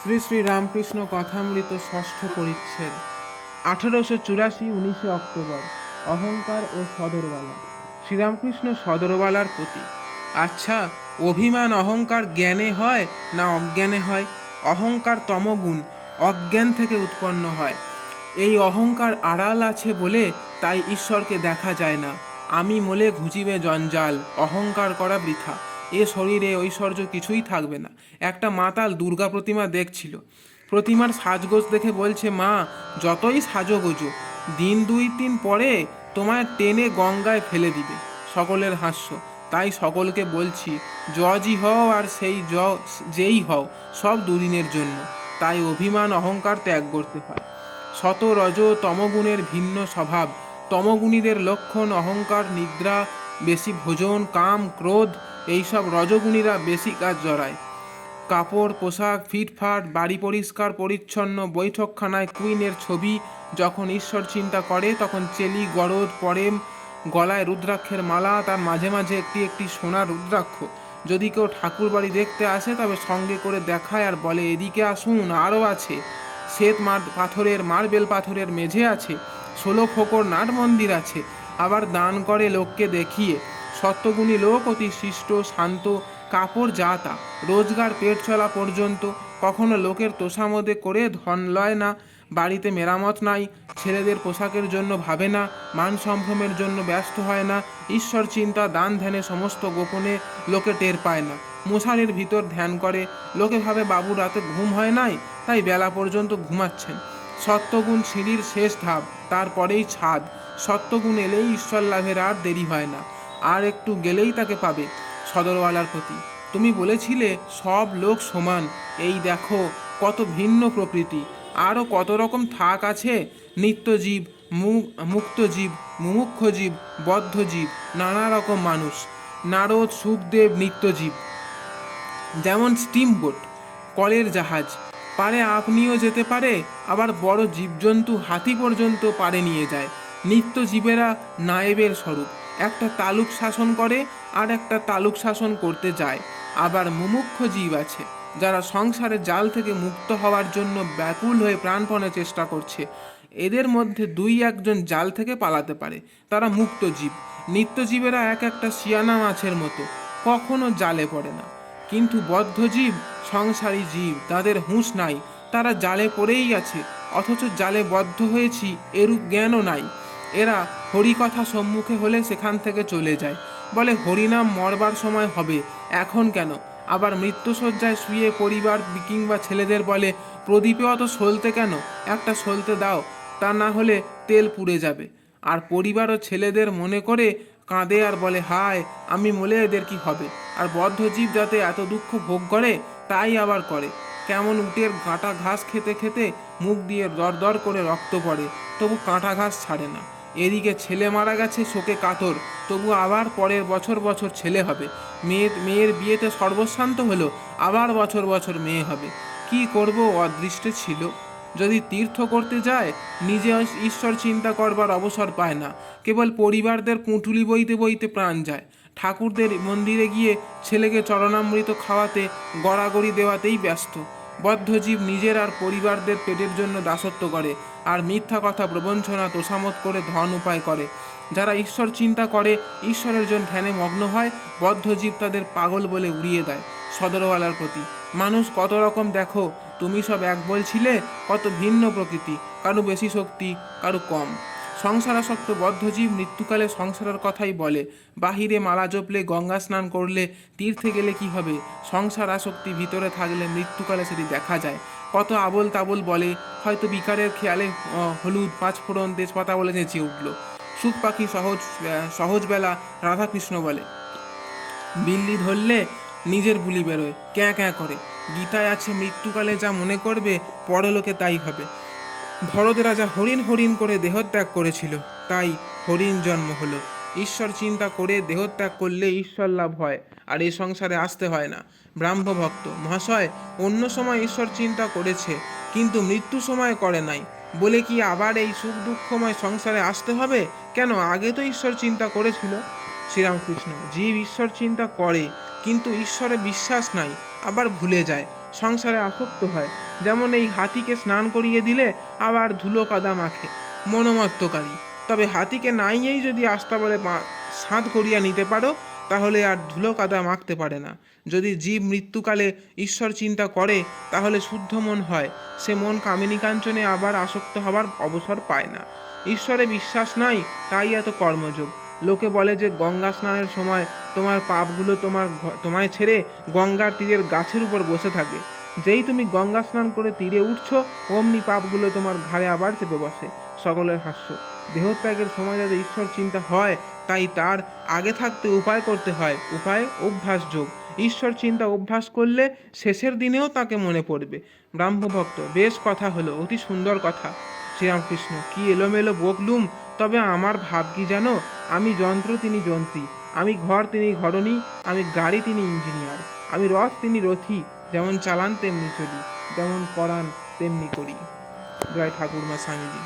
শ্রী শ্রী রামকৃষ্ণ কথামৃত ষষ্ঠ পরিচ্ছেদ 1884 19 অক্টোবর। অহংকার ও সদরওয়ালা। শ্রীরামকৃষ্ণ সদরওয়ালার প্রতি। আচ্ছা, অভিমান অহংকার জ্ঞানে হয় না অজ্ঞানে হয়? অহংকার তমগুণ, অজ্ঞান থেকে উৎপন্ন হয়। এই অহংকার আড়াল আছে বলে তাই ঈশ্বরকে দেখা যায় না। আমি মোলে ঘুচিবে জঞ্জাল, অহংকার করা বৃথা। এ শরীরে ঐশ্বর্য কিছুই থাকবে না। একটা মাতাল দুর্গা প্রতিমা দেখছিল। প্রতিমার সাজগোজ দেখে বলছে, মা, যতই সাজো গোজো, দিন 2-3 পরে তোমায় টেনে গঙ্গায় ফেলে দিবে। সকলের হাস্য। তাই সকলকে বলছি, জজই হও আর সেই যেই হও, সব দুদিনের জন্য। তাই অভিমান অহংকার ত্যাগ করতে হয়। শত রজ তমগুণের ভিন্ন স্বভাব। তমগুণীদের লক্ষণ অহংকার, নিদ্রা, বেশি ভোজন, কাম, ক্রোধ। এইসব রজগুণীরা বেশি কাজ জড়ায়। কাপড় পোশাক ফিটফাট, বাড়ি পরিষ্কার পরিচ্ছন্ন, বৈঠকখানায় কুইনের ছবি। যখন ঈশ্বর চিন্তা করে তখন চেলি গরদ পরেম, গলায় রুদ্রাক্ষের মালা, তার মাঝে মাঝে একটি একটি সোনার রুদ্রাক্ষ। যদি কেউ ঠাকুর বাড়ি দেখতে আসে তবে সঙ্গে করে দেখায় আর বলে, এদিকে আসুন, আরও আছে। শ্বেত পাথরের, মার্বেল পাথরের মেঝে আছে, 16 ফোকর নাট মন্দির আছে। আবার দান করে লোককে দেখিয়ে। সত্যগুণী লোক অতি শিষ্ট শান্ত, কাপড় যা তা, রোজগার পেট চলা পর্যন্ত। কখনো লোকের তোষামদে করে ধন লয় না। বাড়িতে মেরামত নাই, ছেলেদের পোশাকের জন্য ভাবে না, মান সম্ভ্রমের জন্য ব্যস্ত হয় না। ঈশ্বর চিন্তা দান ধ্যানে সমস্ত গোপনে, লোকে টের পায় না। মশারির ভিতর ধ্যান করে। লোকে ভাবে বাবু রাতে ঘুম হয় নাই, তাই বেলা পর্যন্ত ঘুমাচ্ছেন। সত্যগুণ সিঁড়ির শেষ ধাপ, তারপরেই ছাদ। সত্যগুণ এলেই ঈশ্বর লাভের আর দেরি হয় না, আর একটু গেলেই তাকে পাবে। সদরওয়ালার প্রতি। তুমি বলেছিলে সব লোক সমান, এই দেখো কত ভিন্ন প্রকৃতি, আরও কত রকম থাক আছে। নিত্যজীব, মুক্তজীব, মুমুক্ষজীব, বদ্ধজীব, নানা রকম মানুষ। নারদ, সুখদেব নিত্যজীব। যেমন স্টিমবোট, কলের জাহাজ, পারে আপনিও যেতে পারে, আবার বড় জীবজন্তু হাতি পর্যন্ত পারে নিয়ে যায়। নিত্য জীবেরা নায়েবের স্বরূপ, একটা তালুক শাসন করে আর একটা তালুক শাসন করতে যায়। আবার মুমুক্ষ জীব আছে, যারা সংসারের জাল থেকে মুক্ত হওয়ার জন্য ব্যাকুল হয়ে প্রাণপণে চেষ্টা করছে। এদের মধ্যে 2-1 জন জাল থেকে পালাতে পারে, তারা মুক্ত জীব। নিত্যজীবেরা এক একটা শিয়ানা মাছের মতো, কখনো জালে পড়ে না। কিন্তু বদ্ধজীব, সংসারী জীব, তাদের হুঁশ নাই, তারা জালে পড়েই আছে, অথচ জালে বদ্ধ হয়েছি এরূপ জ্ঞানও নাই। এরা হরিকথা সম্মুখে হলে সেখান থেকে চলে যায়, বলে হরিনাম মরবার সময় হবে, এখন কেন? আবার মৃত্যুশয্যায় শুয়ে পরিবার কিংবা ছেলেদের বলে, প্রদীপে অত সলতে কেন, একটা সলতে দাও, তা না হলে তেল পুড়ে যাবে। আর পরিবার ও ছেলেদের মনে করে কাঁদে আর বলে, হায়, আমি মলে এদের কি হবে? আর বদ্ধজীব যাতে এত দুঃখ ভোগ করে, তাই আবার করে। কেমন উটের কাঁটা ঘাস খেতে খেতে মুখ দিয়ে দরদর করে রক্ত পড়ে, তবু কাঁটা ঘাস ছাড়ে না। এদিকে ছেলে মারা গেছে শোকে কাতর, তবু আবার পরের বছর বছর ছেলে হবে। মেয়ের বিয়েতে সর্বশান্ত হলো, আবার বছর বছর মেয়ে হবে। কি করব, অদৃষ্টে ছিল। যদি তীর্থ করতে যায়, নিজে ঈশ্বর চিন্তা করবার অবসর পায় না, কেবল পরিবারদের পুঁটুলি বইতে বইতে প্রাণ যায়। ঠাকুরদের মন্দিরে গিয়ে ছেলেকে চরণামৃত খাওয়াতে, গড়াগড়ি দেওয়াতেই ব্যস্ত। বদ্ধজীব নিজের আর পরিবারদের পেটের জন্য দাসত্ব করে, আর মিথ্যা কথা প্রবঞ্চনা তোষামত করে ধন উপায় করে। যারা ঈশ্বর চিন্তা করে, ঈশ্বরের জন্য ধ্যানে মগ্ন হয়, বদ্ধজীব তাদের পাগল বলে উড়িয়ে দেয়। সদরওয়ালার প্রতি। মানুষ কত রকম দেখো, তুমি সব এক বলছিলে, কত ভিন্ন প্রকৃতি, কারো বেশি শক্তি, কারো কম। সংসারাসক্ত বদ্ধজীব মৃত্যুকালে সংসারের কথাই বলে। বাহিরে মালা জপলে, গঙ্গা স্নান করলে, তীর্থে গেলে কি হবে? সংসার আসক্তি ভিতরে থাকলে মৃত্যুকালে সেটি দেখা যায়। কত আবোল তাবোল বলে, হয়তো বিকারের খেয়ালে হলুদ, 5 ফোড়ন, তেজপাতা বলে চেঁচিয়ে উঠল। সুখ পাখি সহজবেলা রাধাকৃষ্ণ বলে। বিল্লি ধরলে নিজের বুলি বেরোয়, ক্যাঁ ক্যাঁ করে। গীতায় আছে, মৃত্যুকালে যা মনে করবে পরলোকে তাই হবে। ভরত রাজা হরিণ হরিণ করে দেহত্যাগ করেছিল, তাই হরিণ জন্ম হলো। ঈশ্বর চিন্তা করে দেহত্যাগ করলে ঈশ্বর লাভ হয়, আর এই সংসারে আসতে হয় না। ব্রাহ্মভক্ত মহাশয় অন্য সময় ঈশ্বর চিন্তা করেছে, কিন্তু মৃত্যু সময় করে নাই, বলে কি আবার এই সুখ দুঃখময় সংসারে আসতে হবে? কেন, আগে তো ঈশ্বর চিন্তা করেছিল। শ্রীরামকৃষ্ণ। জীব ঈশ্বর চিন্তা করে, কিন্তু ঈশ্বরে বিশ্বাস নাই, আবার ভুলে যায়। সংসারে আসক্ত হয়। যেমন এই হাতিকে স্নান করিয়ে দিলে আবার ধুলো কাদা মাখে, মনোমত্তকারী। তবে হাতিকে নাইয়েই যদি আস্তাবলে সাঁত করিয়া নিতে পারো, তাহলে আর ধুলো কাদা মাখতে পারে না। যদি জীব মৃত্যুকালে ঈশ্বর চিন্তা করে, তাহলে শুদ্ধ মন হয়। সে মন কামিনী কাঞ্চনে আবার আসক্ত হবার অবসর পায় না। ঈশ্বরে বিশ্বাস নাই, তাই এত কর্মযোগ। লোকে বলে যে গঙ্গা স্নানের সময় তোমার পাপগুলো তোমায় ছেড়ে গঙ্গার তীরের গাছের উপর বসে থাকে। যেই তুমি গঙ্গা স্নান করে তীরে উঠছো, অমনি পাপগুলো তোমার ঘাড়ে আবার চেপে বসে। সকলের হাস্য। দেহত্যাগের সময় যাতে ঈশ্বর চিন্তা হয়, তাই তার আগে থাকতে উপায় করতে হয়। উপায় অভ্যাস যোগ। ঈশ্বর চিন্তা অভ্যাস করলে শেষের দিনেও তাকে মনে পড়বে। ব্রাহ্মভক্ত: বেশ কথা হলো, অতি সুন্দর কথা। শ্রীরামকৃষ্ণ: কি এলোমেলো বকলুম, তবে আমার ভাব কি জানো? আমি যন্ত্র, তিনি যন্ত্রী। আমি ঘর, তিনি ঘরণী। আমি গাড়ি, তিনি ইঞ্জিনিয়ার। আমি রথ, তিনি রথী। যেমন চালান তেমনি চলি, যেমন করান তেমনি করি। জয় ঠাকুরমা স্বামীজি।